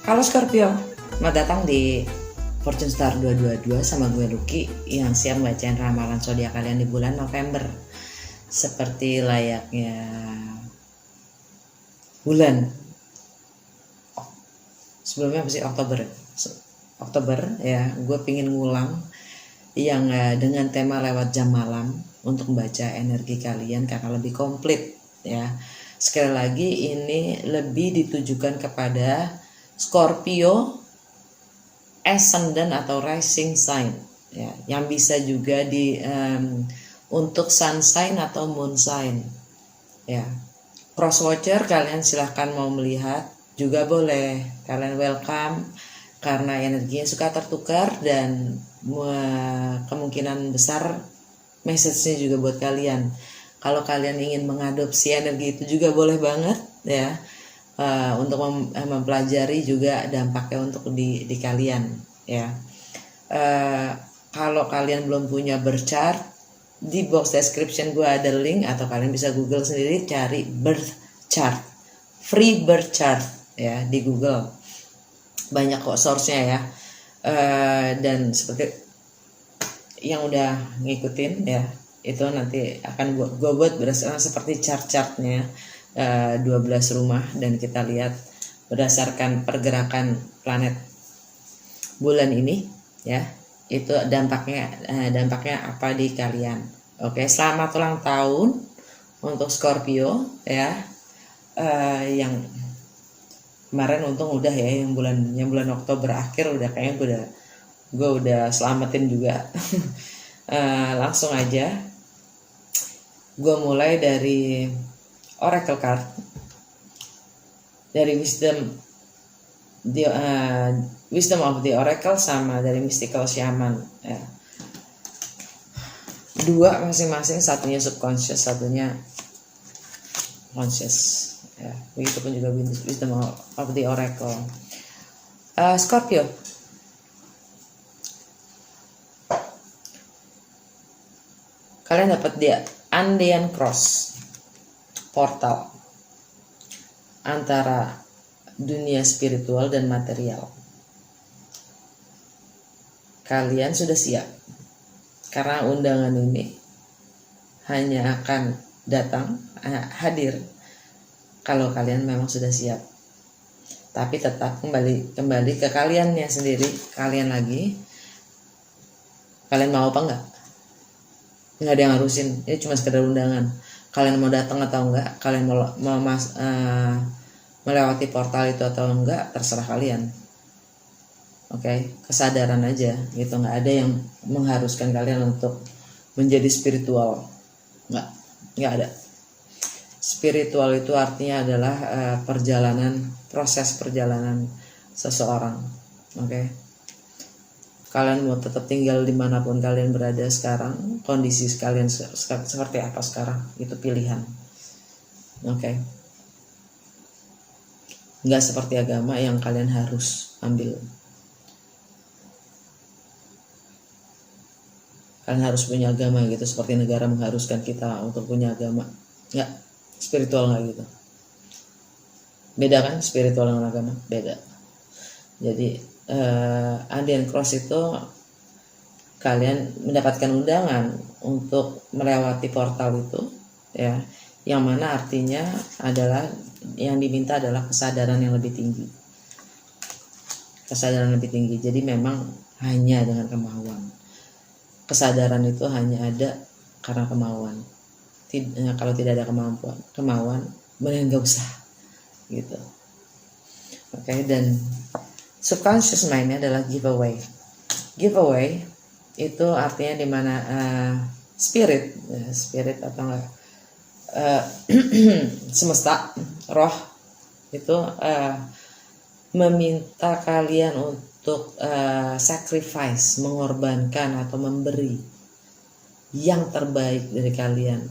Halo Scorpio, selamat datang di Fortune Star 222 sama gue Lucky yang siap bacain ramalan zodiak kalian di bulan November. Seperti layaknya bulan sebelumnya masih Oktober ya, gue pingin ngulang yang dengan tema lewat jam malam untuk membaca energi kalian karena lebih komplit ya. Sekali lagi ini lebih ditujukan kepada Scorpio ascendant atau rising sign ya, yang bisa juga untuk sun sign atau moon sign ya. Cross watcher kalian silahkan mau melihat juga boleh, kalian welcome karena energinya suka tertukar dan kemungkinan besar message-nya juga buat kalian. Kalau kalian ingin mengadopsi energi itu juga boleh banget ya, untuk mempelajari juga dampaknya untuk di kalian ya. Kalau kalian belum punya birth chart, di box description gue ada link atau kalian bisa google sendiri, cari birth chart, free birth chart ya di Google, banyak kok source-nya ya. Dan seperti yang udah ngikutin ya, itu nanti akan gue buat berdasarkan seperti chart-chartnya 12 rumah, dan kita lihat berdasarkan pergerakan planet bulan ini ya, itu dampaknya apa di kalian. Oke, selamat ulang tahun untuk Scorpio ya. Yang kemarin untung udah ya, yang bulan Oktober akhir udah kayaknya gue udah selamatin juga. Langsung aja gue mulai dari Oracle card, dari Wisdom of the Oracle sama dari Mystical Shaman ya. Dua masing-masing, satunya subconscious, satunya conscious ya. Begitupun juga Wisdom of the Oracle. Scorpio, kalian dapat dia Andean Cross, portal antara dunia spiritual dan material. Kalian sudah siap karena undangan ini hanya akan datang hadir kalau kalian memang sudah siap. Tapi tetap kembali ke kaliannya sendiri, kalian lagi, kalian mau apa enggak? Nggak ada yang harusin, ini cuma sekedar undangan. Kalian mau datang atau enggak, kalian mau melewati portal itu atau enggak, terserah kalian. Oke, kesadaran aja gitu, nggak ada yang mengharuskan kalian untuk menjadi spiritual, nggak ada. Spiritual itu artinya adalah proses perjalanan seseorang. Oke, kalian mau tetap tinggal dimanapun kalian berada sekarang, kondisi kalian seperti apa sekarang, itu pilihan. Oke, nggak seperti agama yang kalian harus ambil. Kalian harus punya agama gitu, seperti negara mengharuskan kita untuk punya agama. Nggak, spiritual nggak gitu. Beda kan, spiritual dengan agama, beda. Jadi Andean Cross itu kalian mendapatkan undangan untuk melewati portal itu ya, yang mana artinya adalah yang diminta adalah kesadaran yang lebih tinggi. Kesadaran lebih tinggi. Jadi memang hanya dengan kemauan. Kesadaran itu hanya ada karena kemauan. Kalau tidak ada kemauan, mending nggak usah gitu. Oke, dan subconscious mind adalah giveaway. Giveaway itu artinya dimana spirit atau enggak semesta, roh itu meminta kalian untuk sacrifice, mengorbankan atau memberi yang terbaik dari kalian,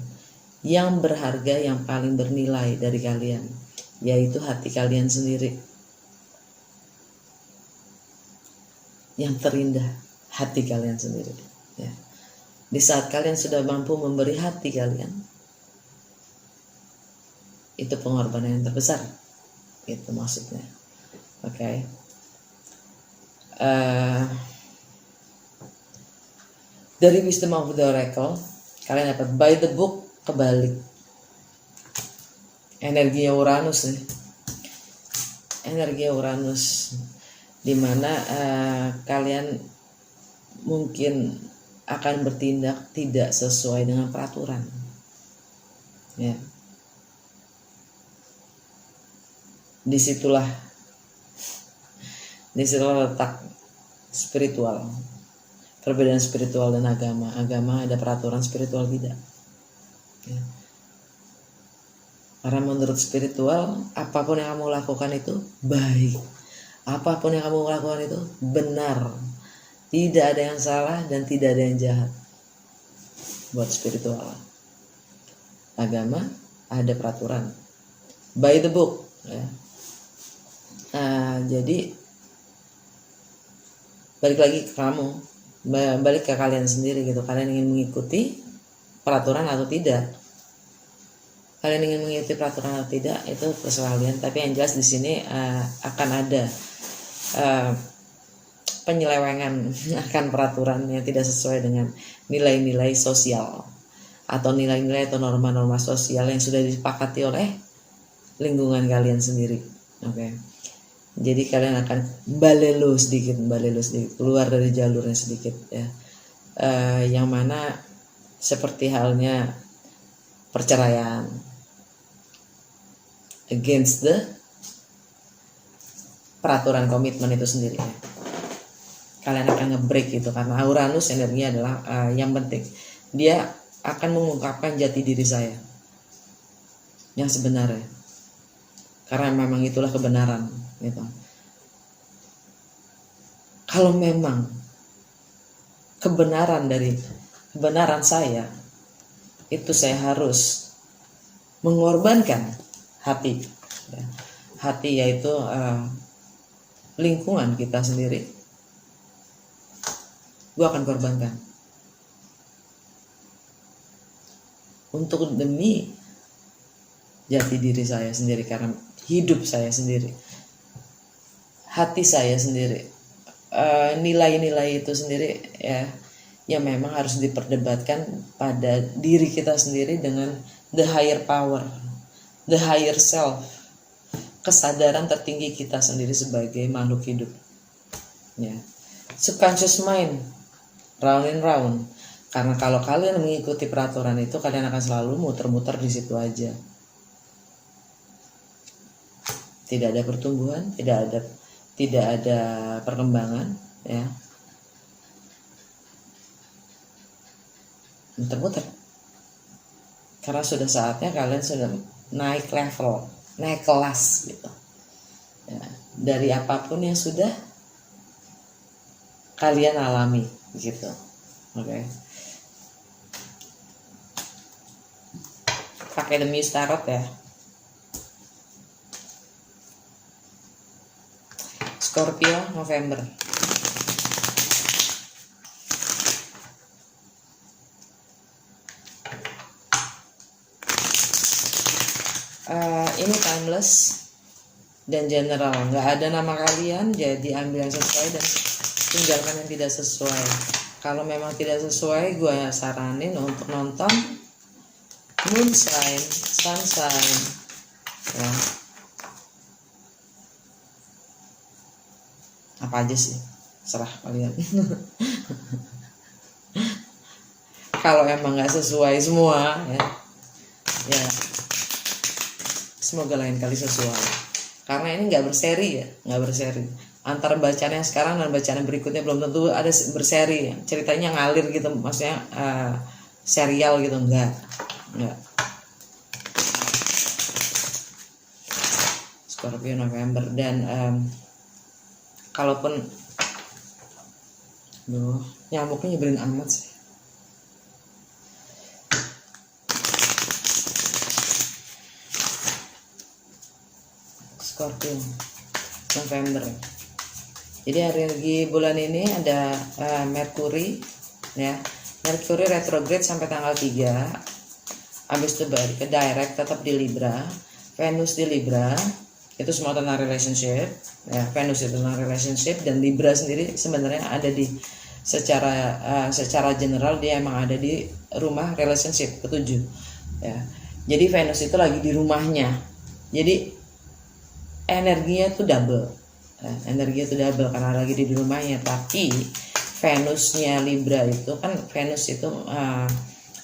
yang berharga, yang paling bernilai dari kalian, yaitu hati kalian sendiri. Yang terindah, hati kalian sendiri ya. Di saat kalian sudah mampu memberi hati kalian, itu pengorbanan yang terbesar, itu maksudnya. Oke. Dari Wisdom of the Oracle kalian dapat by the book, kebalik. Energinya Uranus nih. Energi Uranus, dimana kalian mungkin akan bertindak tidak sesuai dengan peraturan, ya. Disitulah letak spiritual, perbedaan spiritual dan agama. Agama ada peraturan, spiritual tidak, ya. Karena menurut spiritual, apapun yang kamu lakukan itu baik, apapun yang kamu lakukan itu benar, tidak ada yang salah dan tidak ada yang jahat. Buat spiritual, agama ada peraturan, by the book, ya. Jadi balik lagi ke kamu, balik ke kalian sendiri gitu. Kalian ingin mengikuti peraturan atau tidak? Kalian ingin mengikuti peraturan atau tidak, itu terserah kalian. Tapi yang jelas di sini akan ada penyelewengan akan peraturan yang tidak sesuai dengan nilai-nilai sosial atau nilai-nilai atau norma-norma sosial yang sudah disepakati oleh lingkungan kalian sendiri. Oke. Jadi kalian akan balelo sedikit, keluar dari jalurnya sedikit, ya. Yang mana seperti halnya perceraian, against the peraturan komitmen itu sendiri, ya. Kalian akan nge-break itu, karena Uranus energinya adalah yang penting. Dia akan mengungkapkan jati diri saya yang sebenarnya, karena memang itulah kebenaran, gitu. Kalau memang kebenaran saya itu, saya harus mengorbankan hati, ya. Hati yaitu lingkungan kita sendiri. Gue akan korbankan untuk demi jati diri saya sendiri, karena hidup saya sendiri, hati saya sendiri, nilai-nilai itu sendiri, ya, yang memang harus diperdebatkan pada diri kita sendiri dengan the higher power, the higher self, kesadaran tertinggi kita sendiri sebagai makhluk hidup, ya. Subconscious mind, round and round. Karena kalau kalian mengikuti peraturan itu, kalian akan selalu muter-muter di situ aja. Tidak ada pertumbuhan, tidak ada perkembangan, ya. Muter-muter. Karena sudah saatnya kalian sudah naik level, naik kelas gitu, ya, dari apapun yang sudah kalian alami gitu. Oke. Pakai The Muse Tarot, ya. Scorpio November. Ini timeless dan general, nggak ada nama kalian, jadi ambil yang sesuai dan tinggalkan yang tidak sesuai. Kalau memang tidak sesuai, gue saranin untuk nonton Moonshine, Sunshine, ya. Apa aja sih, serah kalian. Kalau emang nggak sesuai semua, ya semoga lain kali sesuai. Karena ini nggak berseri, ya, nggak berseri. Antara bacaan yang sekarang dan bacaan yang berikutnya belum tentu ada berseri. Ceritanya ngalir gitu, maksudnya serial gitu, enggak. Scorpio November. Dan kalaupun nyamuknya nyebelin amat sih. Scorpio November. Jadi energi bulan ini ada Mercury, ya. Mercury retrograde sampai tanggal 3. Habis itu balik ke direct, tetap di Libra. Venus di Libra. Itu semua tentang relationship. Ya, Venus itu tentang relationship, dan Libra sendiri sebenarnya ada di secara general dia emang ada di rumah relationship ketujuh. Ya. Jadi Venus itu lagi di rumahnya. Jadi energinya tuh double. Energinya tuh double karena lagi di rumahnya. Tapi Venusnya Libra itu kan, Venus itu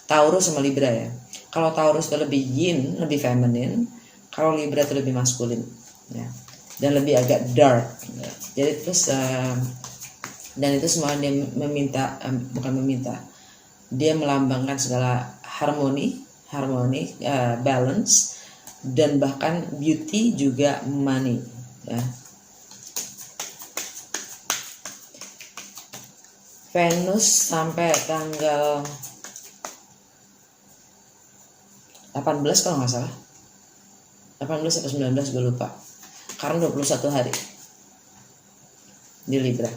Taurus sama Libra ya. Kalau Taurus itu lebih yin, lebih feminine. Kalau Libra itu lebih maskulin, ya, dan lebih agak dark. Ya. Jadi terus dan itu semua dia meminta, bukan meminta, dia melambangkan segala harmoni, balance, dan bahkan beauty juga money. Ya. Venus sampai tanggal 18 kalau nggak salah, 18 atau 19 gue lupa, karena 21 hari di Libra,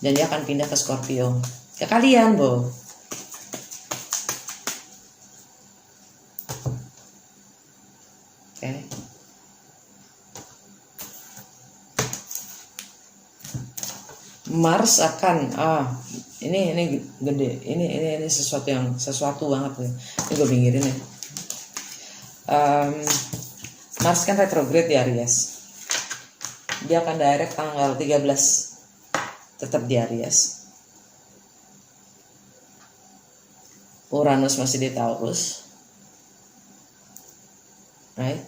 dan dia akan pindah ke Scorpio, ke kalian, Bo. Oke. Mars akan ini gede, ini sesuatu banget nih. Ini gue pinggirin ya. Mars kan retrograde di Aries. Dia akan direct tanggal 13, tetap di Aries. Uranus masih di Taurus, right?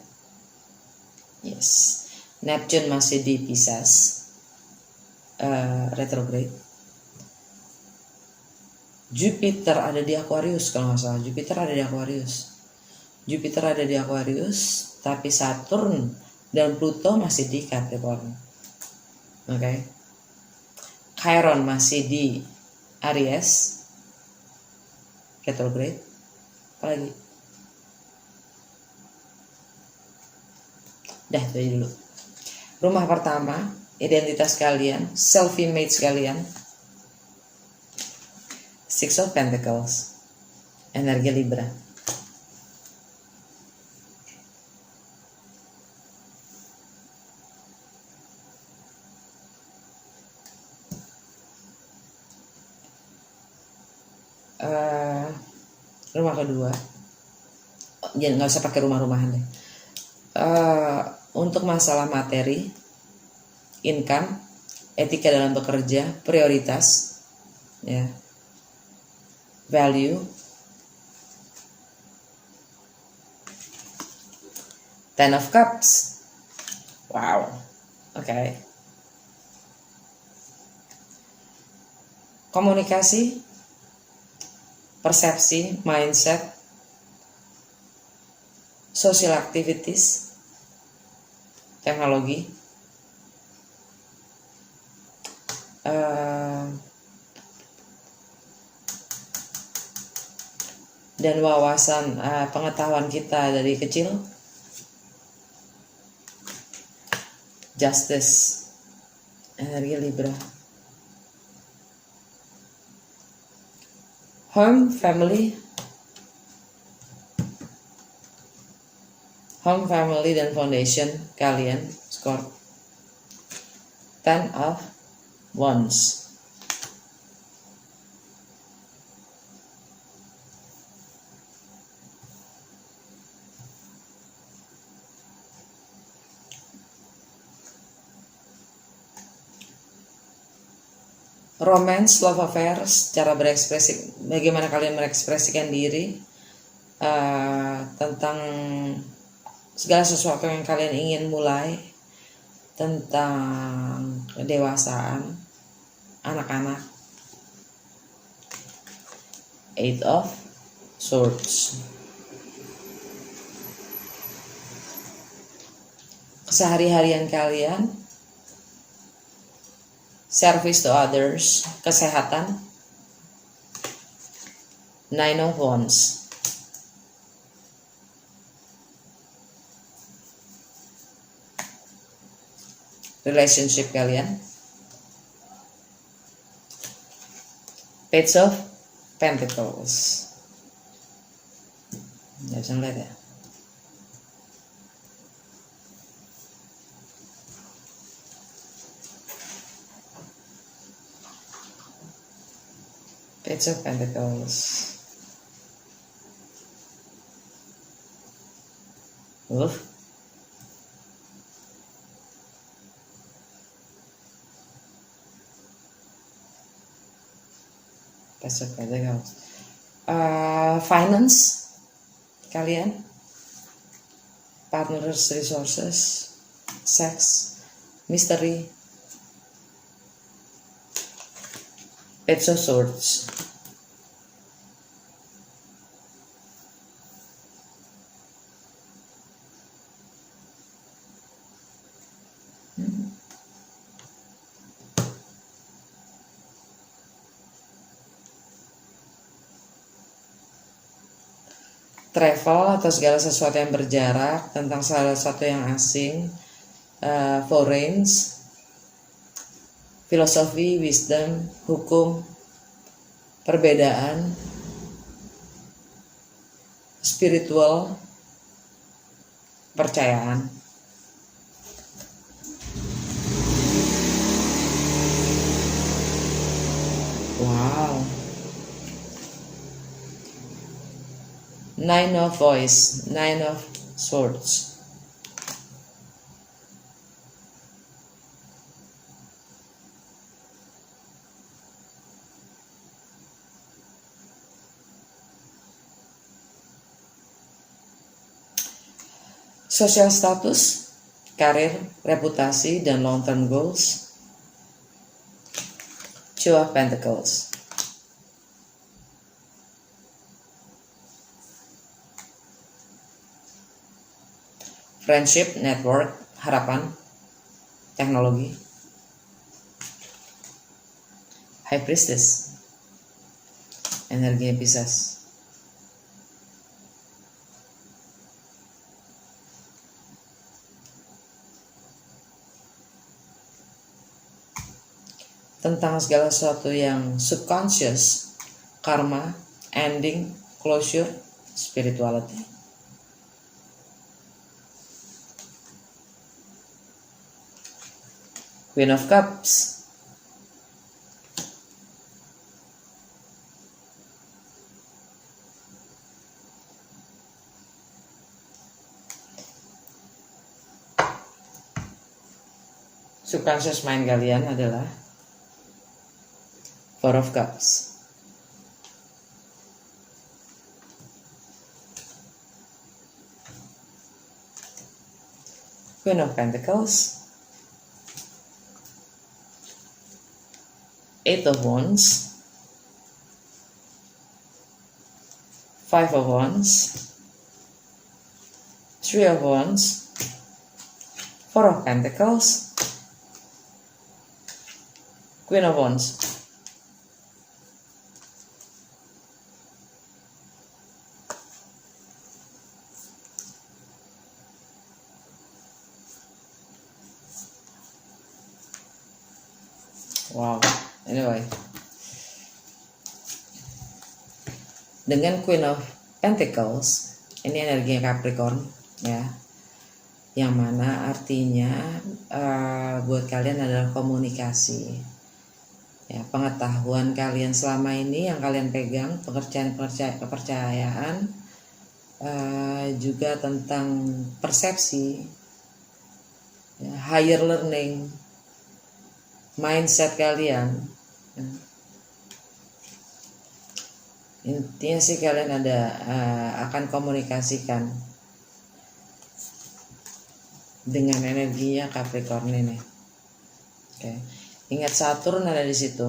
Yes. Neptune masih di Pisces, retrograde. Jupiter ada di Aquarius kalau nggak salah. Jupiter ada di Aquarius, tapi Saturn dan Pluto masih di Capricorn. Oke. Chiron masih di Aries, retrograde. Apalagi? Dah, itu aja dulu. Rumah pertama, identitas kalian, self-image kalian. Six of Pentacles, energi Libra. Rumah kedua, ya nggak usah pakai rumah-rumahan deh. Untuk masalah materi, income, etika dalam bekerja, prioritas, ya, value, Ten of Cups, wow, oke. Komunikasi, persepsi, mindset, social activities, teknologi, dan wawasan, pengetahuan kita dari kecil. Justice, energi Libra. Home, family, dan foundation kalian, Scorp. Ten of Wands. Romance, love affairs, cara berekspresi, bagaimana kalian mengekspresikan diri, tentang segala sesuatu yang kalian ingin mulai, tentang kedewasaan, anak-anak. Eight of Swords. Kesehari-harian kalian, service to others, kesehatan. Nine of Wands. Relationship kalian. Page of Pentacles. Nggak bisa ngeliat ya. Page of Pentacles. Page of Pentacles. Finance kalian, partners, resources, sex, mystery. Page of Swords. Travel atau segala sesuatu yang berjarak, tentang salah satu yang asing, foreign, filosofi, wisdom, hukum, perbedaan, spiritual, percayaan. Wow. Nine of Voice, Nine of Swords. Social status, karir, reputasi, dan long-term goals. Two of Pentacles. Friendship, network, harapan, teknologi. High Priestess, energi Pisces. Tentang segala sesuatu yang subconscious, karma, ending, closure, spirituality. Queen of Cups. Subconscious mind kalian adalah Four of Cups. Queen of Pentacles. Eight of Wands. Five of Wands. Three of Wands. Four of Pentacles. Queen of Wands. Wow. Anyway, dengan Queen of Pentacles, ini energinya Capricorn, ya, yang mana artinya buat kalian adalah komunikasi, ya, pengetahuan kalian selama ini yang kalian pegang, kepercayaan, juga tentang persepsi, ya, higher learning, mindset kalian. Intinya sih kalian akan komunikasikan dengan energinya Capricorn ini. Oke. Ingat Saturn ada di situ,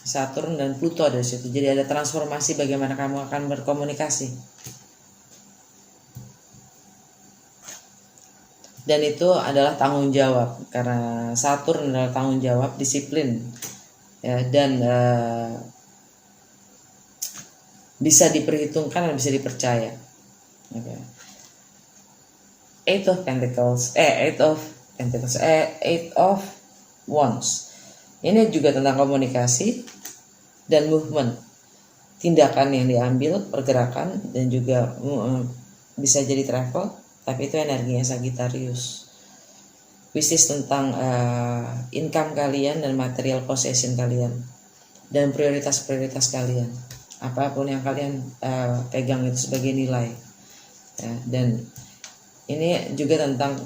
Saturn dan Pluto ada di situ. Jadi ada transformasi bagaimana kamu akan berkomunikasi. Dan itu adalah tanggung jawab, karena Saturn adalah tanggung jawab, disiplin, ya, dan bisa diperhitungkan dan bisa dipercaya. Okay. Eight of Wands. Ini juga tentang komunikasi dan movement, tindakan yang diambil, pergerakan, dan juga bisa jadi travel. Tapi itu energinya Sagittarius, which is tentang income kalian dan material possession kalian. dan prioritas-prioritas kalian, apapun yang kalian pegang itu sebagai nilai ya. Dan ini juga tentang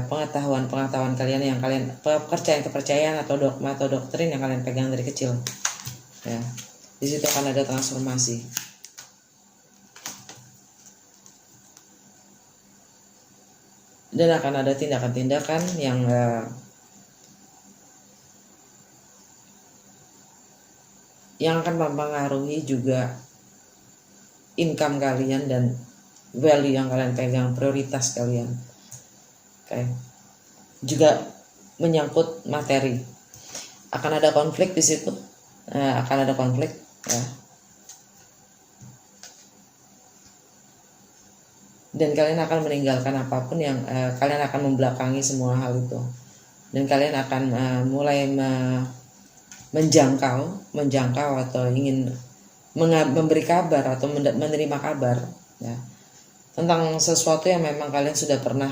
pengetahuan kalian yang kalian, kepercayaan atau dogma atau doktrin yang kalian pegang dari kecil ya. Di situ akan ada transformasi. Dan akan ada tindakan-tindakan yang akan mempengaruhi juga income kalian dan value yang kalian pegang, prioritas kalian. Oke. Juga menyangkut materi. Akan ada konflik di situ. Akan ada konflik ya. Dan kalian akan meninggalkan apapun yang kalian akan membelakangi semua hal itu. Dan kalian akan mulai menjangkau atau ingin memberi kabar atau menerima kabar ya, tentang sesuatu yang memang kalian sudah pernah,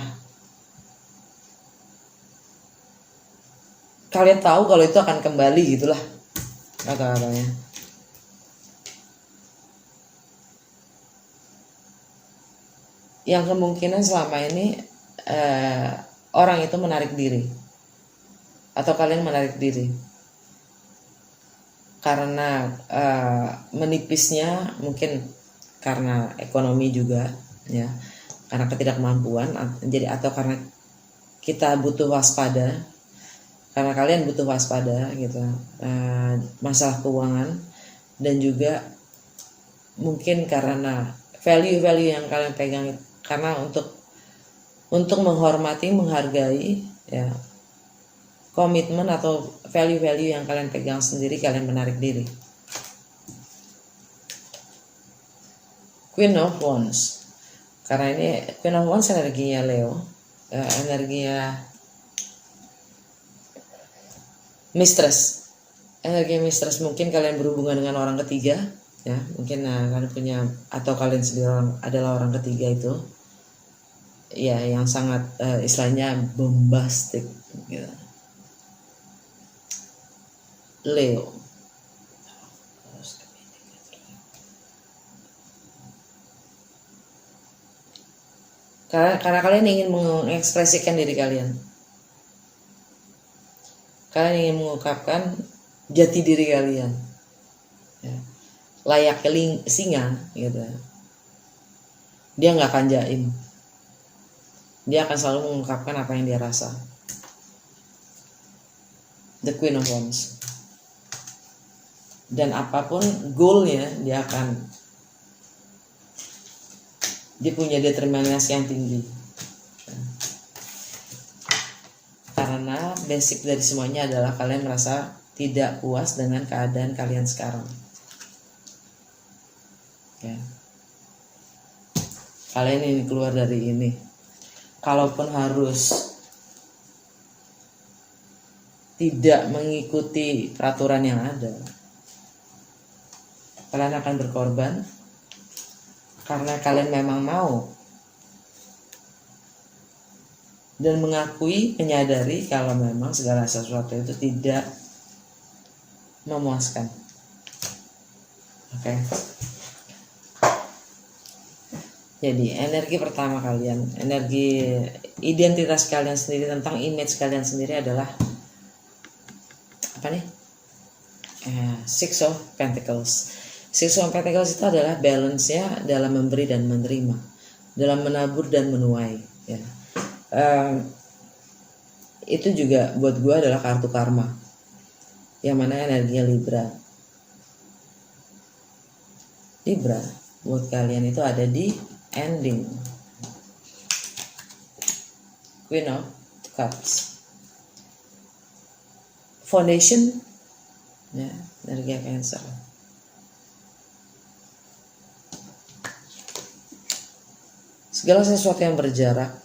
kalian tahu kalau itu akan kembali gitulah kata-katanya. Yang kemungkinan selama ini orang itu menarik diri atau kalian menarik diri karena menipisnya, mungkin karena ekonomi juga ya, karena ketidakmampuan, jadi atau karena kita butuh waspada, karena kalian butuh waspada gitu, masalah keuangan, dan juga mungkin karena value-value yang kalian pegang, karena untuk menghormati, menghargai ya, komitmen atau value-value yang kalian pegang sendiri, kalian menarik diri. Queen of Wands, karena ini Queen of Wands energinya Leo, energinya mistress, energi mistress. Mungkin kalian berhubungan dengan orang ketiga ya, mungkin kalian punya, atau kalian sendiri adalah orang ketiga itu ya, yang sangat istilahnya bombastic gitu. Leo, karena kalian ingin mengekspresikan diri kalian ingin mengungkapkan jati diri kalian ya, layaknya singa gitu. Dia nggak akan jaim, dia akan selalu mengungkapkan apa yang dia rasa. The Queen of Wands. Dan apapun goalnya, dia punya determinasi yang tinggi. Karena basic dari semuanya adalah kalian merasa tidak puas dengan keadaan kalian sekarang. Ya. Kalian ingin keluar dari ini. Kalaupun harus tidak mengikuti peraturan yang ada, kalian akan berkorban karena kalian memang mau dan mengakui, menyadari kalau memang segala sesuatu itu tidak memuaskan. Oke. Jadi energi pertama kalian, energi identitas kalian sendiri, tentang image kalian sendiri adalah apa nih? Six of Pentacles. Six of Pentacles itu adalah balance-nya dalam memberi dan menerima, dalam menabur dan menuai ya. Itu juga buat gue adalah kartu karma, yang mana energinya Libra buat kalian itu ada di ending. Queen of Cups, foundation ya, energi Cancer. Segala sesuatu yang berjarak,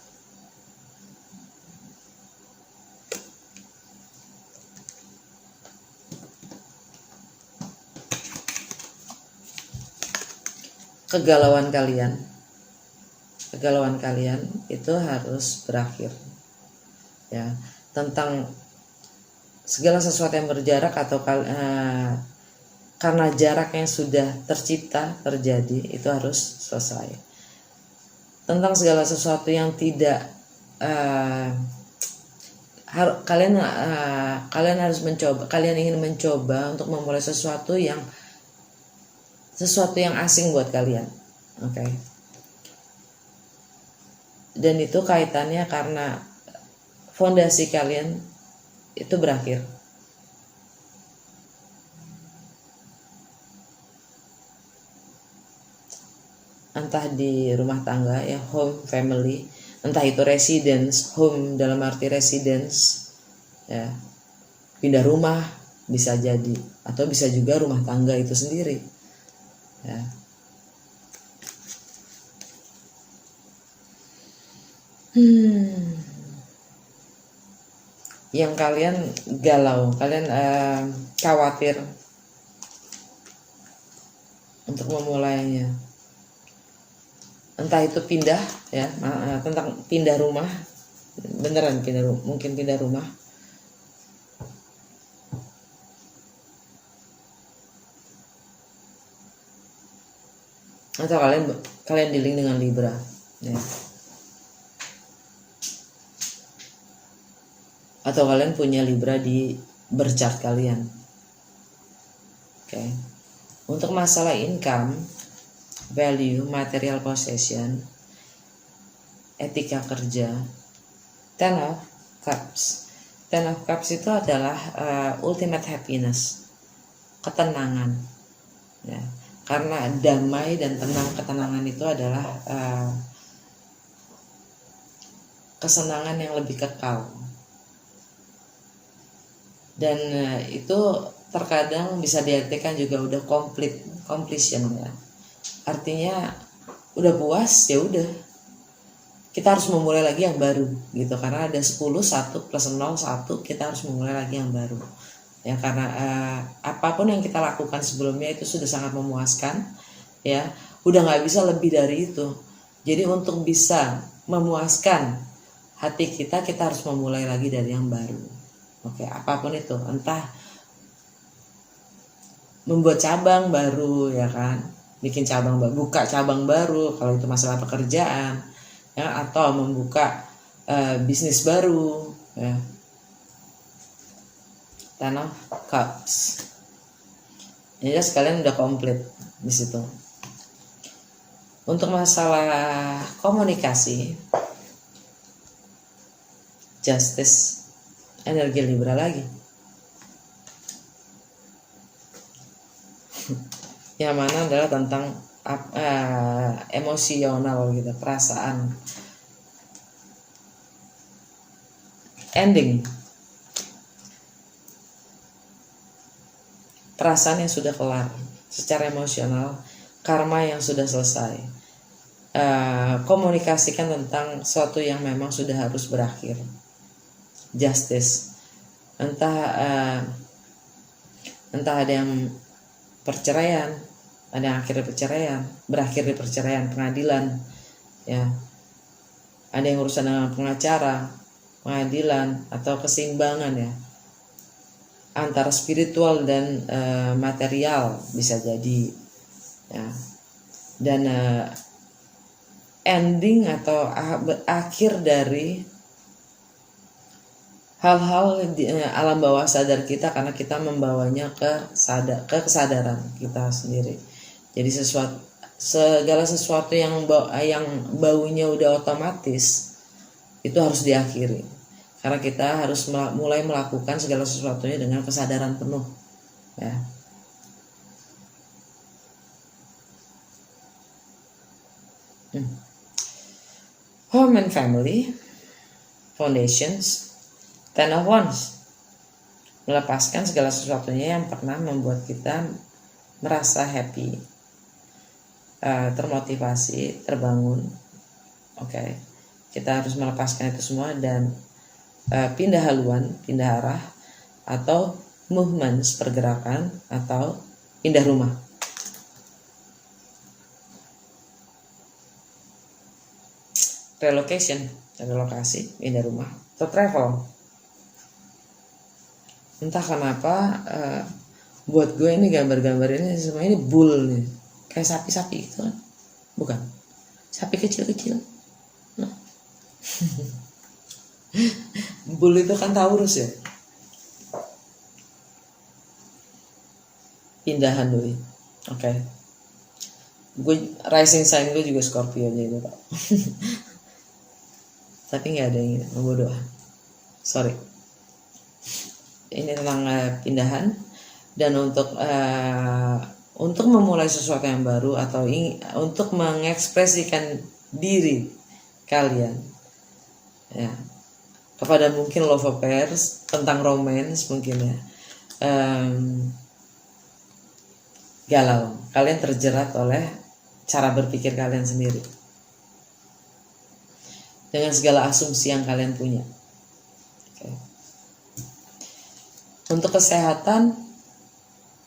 kegalauan kalian itu harus berakhir ya. Tentang segala sesuatu yang berjarak atau karena jarak yang sudah tercipta terjadi itu harus selesai. Tentang segala sesuatu yang tidak kalian harus mencoba, kalian ingin mencoba untuk memulai sesuatu yang asing buat kalian, oke. Dan itu kaitannya karena fondasi kalian itu berakhir. Entah di rumah tangga ya, home, family, entah itu residence, home dalam arti residence ya, pindah rumah bisa jadi, atau bisa juga rumah tangga itu sendiri ya. Yang kalian galau, kalian khawatir untuk memulainya, entah itu pindah ya, tentang pindah rumah, beneran pindah rumah, mungkin pindah rumah, atau kalian dealing dengan Libra ya. Atau kalian punya Libra di birth kalian. Oke. Untuk masalah income, value, material possession, etika kerja, Ten of Cups. Ten of Cups itu adalah ultimate happiness, ketenangan ya. Karena damai dan tenang, ketenangan itu adalah kesenangan yang lebih kekal. Dan itu terkadang bisa diartikan juga udah completion ya. Artinya udah puas, ya udah. Kita harus memulai lagi yang baru gitu, karena ada 10, 1 plus 0, 1, kita harus memulai lagi yang baru. Ya, karena apapun yang kita lakukan sebelumnya itu sudah sangat memuaskan ya, udah nggak bisa lebih dari itu. Jadi untuk bisa memuaskan hati kita harus memulai lagi dari yang baru. Oke, apapun itu, entah membuat cabang baru ya kan, bikin cabang baru, buka cabang baru kalau itu masalah pekerjaan ya, atau membuka bisnis baru ya. Ten of Cups. Jadi sekalian udah komplit di situ. Untuk masalah komunikasi, Justice, energi Libra lagi. Yang mana adalah tentang emosional gitu, perasaan. Ending. Perasaan yang sudah kelar secara emosional, karma yang sudah selesai. Komunikasikan tentang sesuatu yang memang sudah harus berakhir. Justice, entah ada yang perceraian, ada yang berakhir di perceraian, pengadilan ya, ada yang urusan dengan pengacara, pengadilan, atau keseimbangan ya antara spiritual dan material bisa jadi ya. Dan ending atau akhir dari hal-hal di alam bawah sadar kita, karena kita membawanya ke kesadaran kita sendiri. Jadi segala sesuatu yang baunya udah otomatis itu harus diakhiri, karena kita harus mulai melakukan segala sesuatunya dengan kesadaran penuh ya. Home and family, foundations, Ten of Wands, melepaskan segala sesuatunya yang pernah membuat kita merasa happy, termotivasi, terbangun. Oke. Kita harus melepaskan itu semua dan pindah haluan, pindah arah, atau movements, pergerakan, atau pindah rumah. Relokasi, pindah rumah, atau travel. Entah kenapa buat gue ini gambar-gambar ini semua ini bull nih, kayak sapi-sapi gitu kan, bukan sapi kecil-kecil. Nah. Bull itu kan Taurus ya, pindahan doi. Oke. Gue rising sign gue juga Scorpio aja Pak. Tapi nggak ada yang bodoh. Sorry. Ini tentang pindahan, dan untuk memulai sesuatu yang baru atau untuk mengekspresikan diri kalian ya kepada mungkin love affairs, tentang romance mungkin ya, galau, kalian terjerat oleh cara berpikir kalian sendiri dengan segala asumsi yang kalian punya. Okay. Untuk kesehatan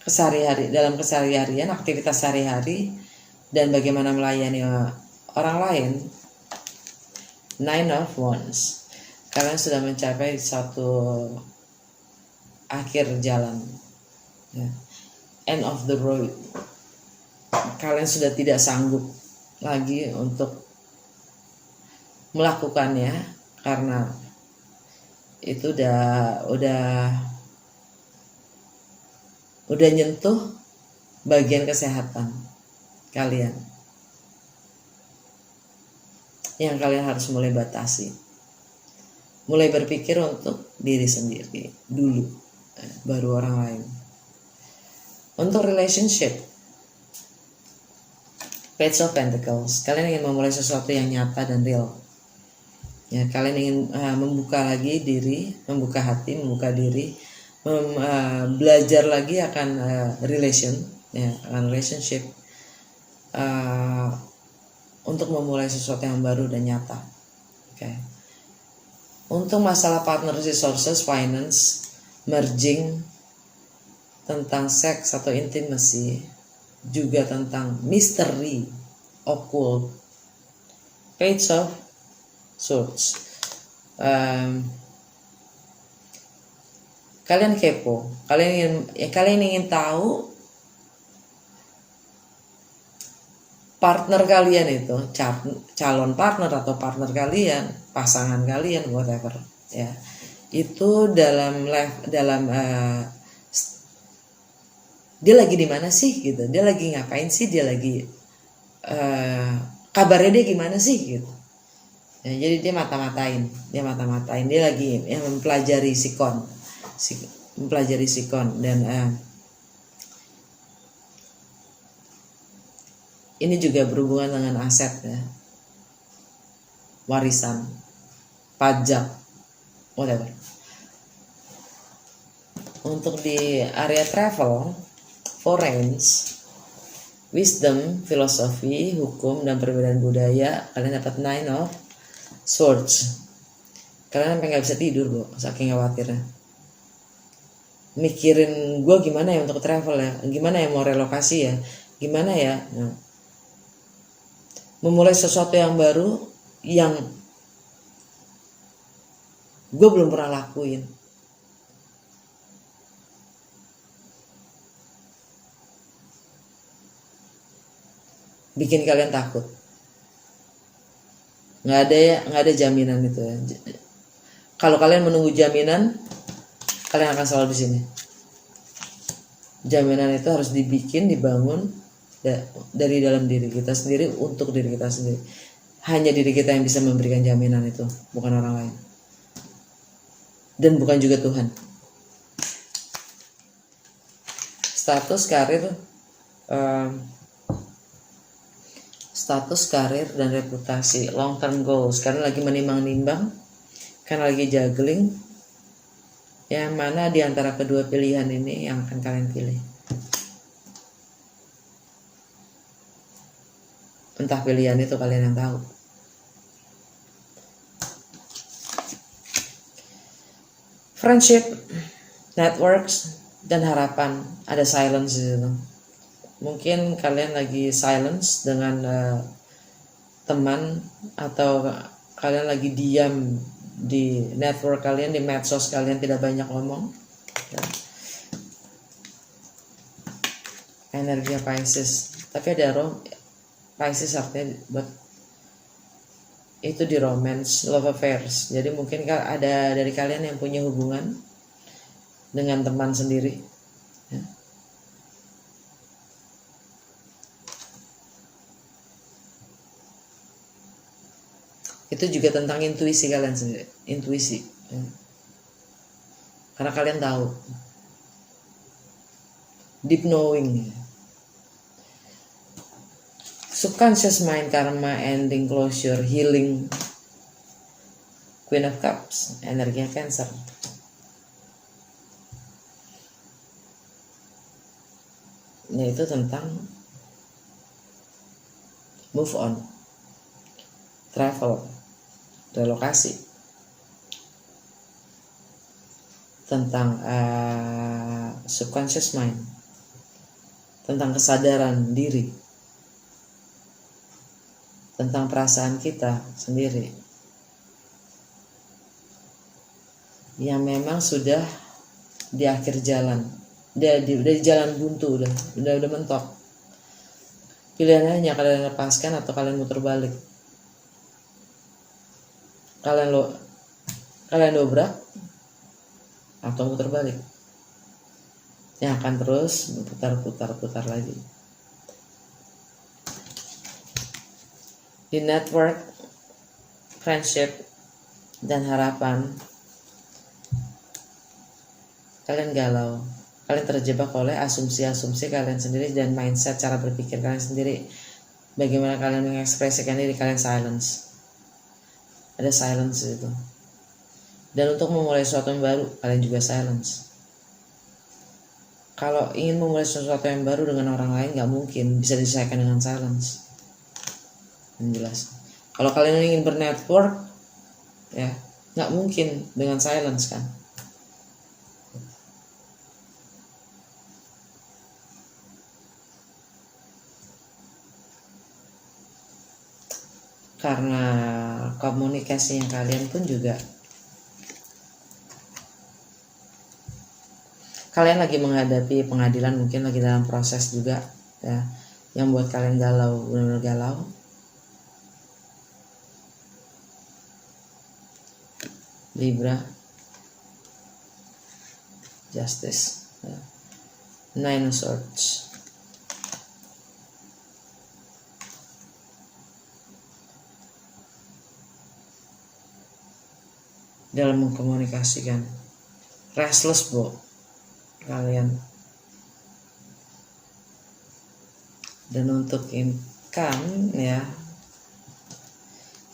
kesehari-hari, dalam keseharian, aktivitas sehari-hari, dan bagaimana melayani orang lain, 9 of Wands, kalian sudah mencapai satu akhir jalan ya. End of the road. Kalian sudah tidak sanggup lagi untuk melakukannya karena itu udah nyentuh bagian kesehatan kalian yang kalian harus mulai batasi, mulai berpikir untuk diri sendiri dulu, baru orang lain. Untuk relationship, Page of Pentacles, kalian ingin memulai sesuatu yang nyata dan real ya, kalian ingin membuka lagi diri, membuka hati, membuka diri, belajar lagi akan relationship, untuk memulai sesuatu yang baru dan nyata. Okay. Untuk masalah partner, resources, finance, merging, tentang seks atau intimacy, juga tentang misteri, occult, Page of Swords. Kalian kepo, kalian ingin tahu partner kalian itu, calon partner atau partner kalian, pasangan kalian, whatever ya, itu dalam dia lagi di mana sih gitu, dia lagi ngapain sih, dia lagi kabarnya dia gimana sih gitu ya, jadi dia mata-matain, dia lagi mempelajari sikon dan ini juga berhubungan dengan aset ya, warisan, pajak, whatever. Untuk di area travel, foreign, wisdom, filosofi, hukum, dan perbedaan budaya, kalian dapat 9 of Swords. Kalian sampai nggak bisa tidur bu, saking khawatirnya. Mikirin gue gimana ya untuk travel ya, gimana ya mau relokasi ya, gimana ya. Nah, memulai sesuatu yang baru yang gue belum pernah lakuin. Bikin kalian takut. Nggak ada jaminan itu ya. Kalau kalian menunggu jaminan, kalian akan selalu di sini. Jaminan itu harus dibangun dari dalam diri kita sendiri, untuk diri kita sendiri. Hanya diri kita yang bisa memberikan jaminan itu, bukan orang lain. Dan bukan juga Tuhan. Status karir dan reputasi, long term goals. Karena lagi menimbang-nimbang, karena lagi juggling, yang mana di antara kedua pilihan ini yang akan kalian pilih. Entah pilihan itu kalian yang tahu. Friendship, networks, dan harapan. Ada silence di situ. Mungkin kalian lagi silence dengan teman, atau kalian lagi diam di network kalian, di medsos kalian, tidak banyak ngomong. Energinya Pisces, tapi ada Pisces artinya buat itu di romance, love affairs. Jadi mungkin ada dari kalian yang punya hubungan dengan teman sendiri, ya. Itu juga tentang intuisi kalian sendiri, intuisi, ya. Karena kalian tahu, deep knowing, ya. Subconscious mind, karma, ending, closure, healing, Queen of Cups, energinya Cancer. Yaitu tentang move on, travel, relokasi, tentang subconscious mind, tentang kesadaran diri, tentang perasaan kita sendiri yang memang sudah di akhir jalan, udah di jalan buntu, udah mentok. Pilihannya hanya kalian lepaskan atau kalian muter balik. Kalian dobrak atau muter balik, yang akan terus berputar lagi. Di network, friendship, dan harapan, kalian galau. Kalian terjebak oleh asumsi-asumsi kalian sendiri dan mindset, cara berpikir kalian sendiri. Bagaimana kalian mengekspresikan diri, kalian silence. Ada silence itu. Dan untuk memulai sesuatu yang baru, kalian juga silence. Kalau ingin memulai sesuatu yang baru dengan orang lain, gak mungkin bisa diselesaikan dengan silence. Yang jelas. Kalau kalian ingin bernetwork, ya gak mungkin dengan silence kan. Karena komunikasinya kalian pun juga, kalian lagi menghadapi pengadilan, mungkin lagi dalam proses juga, ya, yang buat kalian galau, benar-benar galau. Libra, Justice, ya. Nine of Swords. Dalam mengkomunikasikan, restless kalian. Dan untuk income, ya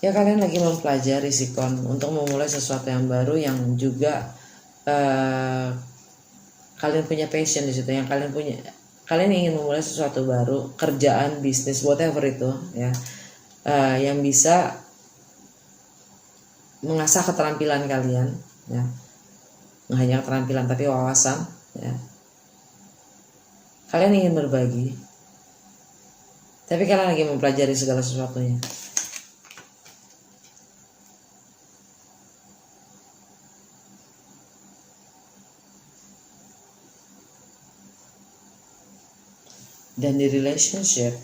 kalian lagi mempelajari sikon untuk memulai sesuatu yang baru, yang juga kalian punya passion di situ, yang kalian ingin memulai sesuatu baru, kerjaan, bisnis, whatever itu, ya, yang bisa mengasah keterampilan kalian, ya, nggak hanya keterampilan tapi wawasan, ya. Kalian ingin berbagi, tapi kalian lagi mempelajari segala sesuatunya. Dan di relationship,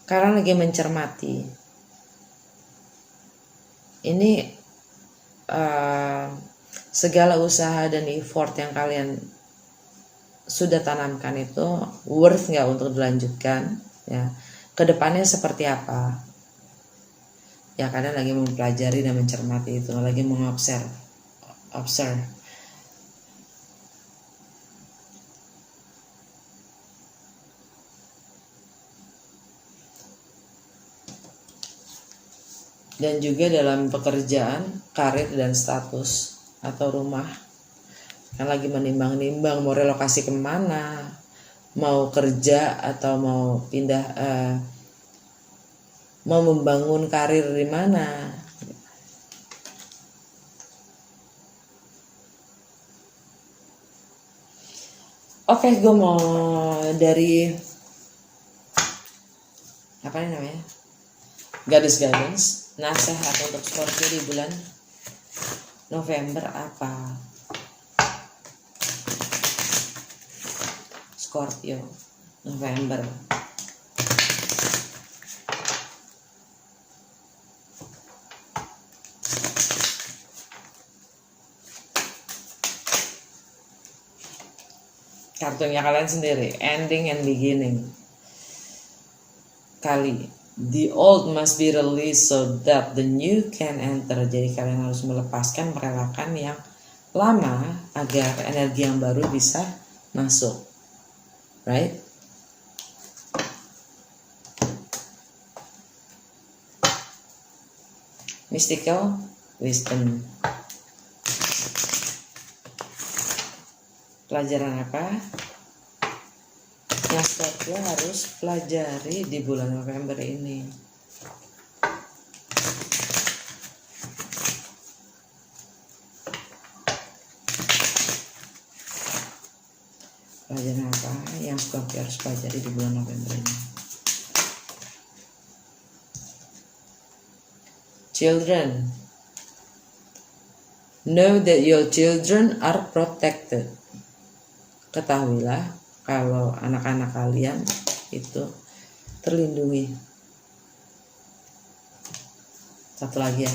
kalian lagi mencermati ini, segala usaha dan effort yang kalian sudah tanamkan itu worth nggak untuk dilanjutkan, ya, kedepannya seperti apa, ya. Kalian lagi mempelajari dan mencermati itu, lagi observe. Dan juga dalam pekerjaan, karir, dan status atau rumah, kan lagi menimbang-nimbang mau relokasi kemana, mau kerja atau mau pindah, mau membangun karir di mana. Oke, gue mau dari apa ini namanya, Guidance, nasihat untuk Scorpio di bulan November apa? Scorpio November. Kartunya kalian sendiri, ending and beginning. Kali, the old must be released so that the new can enter. Jadi kalian harus melepaskan, merelakan yang lama agar energi yang baru bisa masuk. Right? Mystical wisdom. Pelajaran apa yang Scorpio harus pelajari di bulan November ini? Pelajaran apa yang Scorpio harus pelajari di bulan November ini? Children, know that your children are protected. Ketahuilah kalau anak-anak kalian itu terlindungi. Satu lagi ya.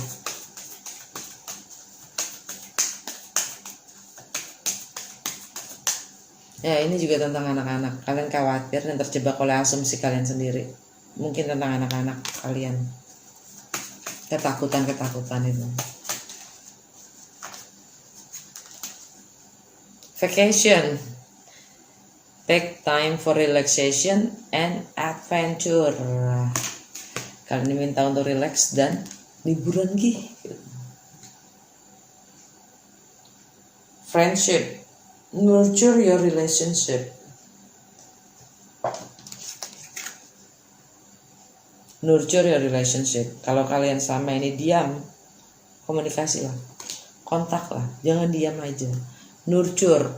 Ya, ini juga tentang anak-anak. Kalian khawatir dan terjebak oleh asumsi kalian sendiri. Mungkin tentang anak-anak kalian. Ketakutan-ketakutan itu. Vacation. Take time for relaxation and adventure. Kalian diminta untuk relax dan liburan gitu. Friendship. Nurture your relationship. Nurture your relationship. Kalau kalian selama ini diam, komunikasi lah, kontak lah, jangan diam aja. Nurture,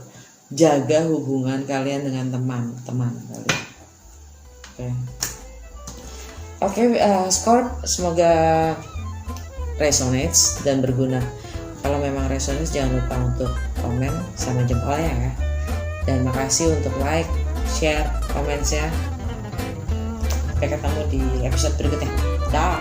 jaga hubungan kalian dengan teman-teman kalian. Oke, Scorp, semoga resonates dan berguna. Kalau memang resonates, jangan lupa untuk komen sama jempolnya ya. Dan makasih untuk like, share, komennya. Sampai ketemu di episode berikutnya. Dah.